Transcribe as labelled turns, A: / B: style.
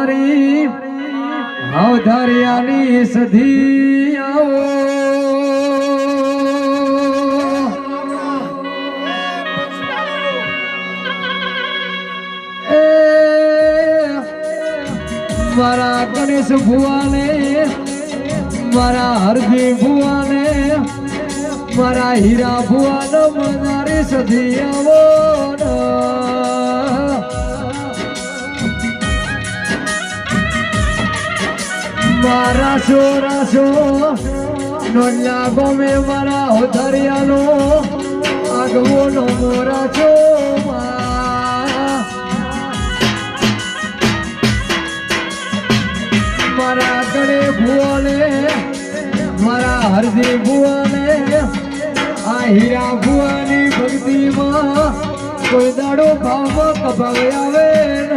A: મારી આવધારિયાની સધી આવો મારા ગણેશ ભુવાને મારા હરજી ભુવાને મારા હીરા ભુવાનો મારી સધી આવો મારા ચોરાસો નોલા ગમે મારા હોધરિયાનો આગવો નો મોરા છો મારા ગણે ભુવાને મારા હરજી ભુવાને આ હીરા ભુવાની ભક્તિમાં કોઈ દાડો ભાવમાં કભાવે આવે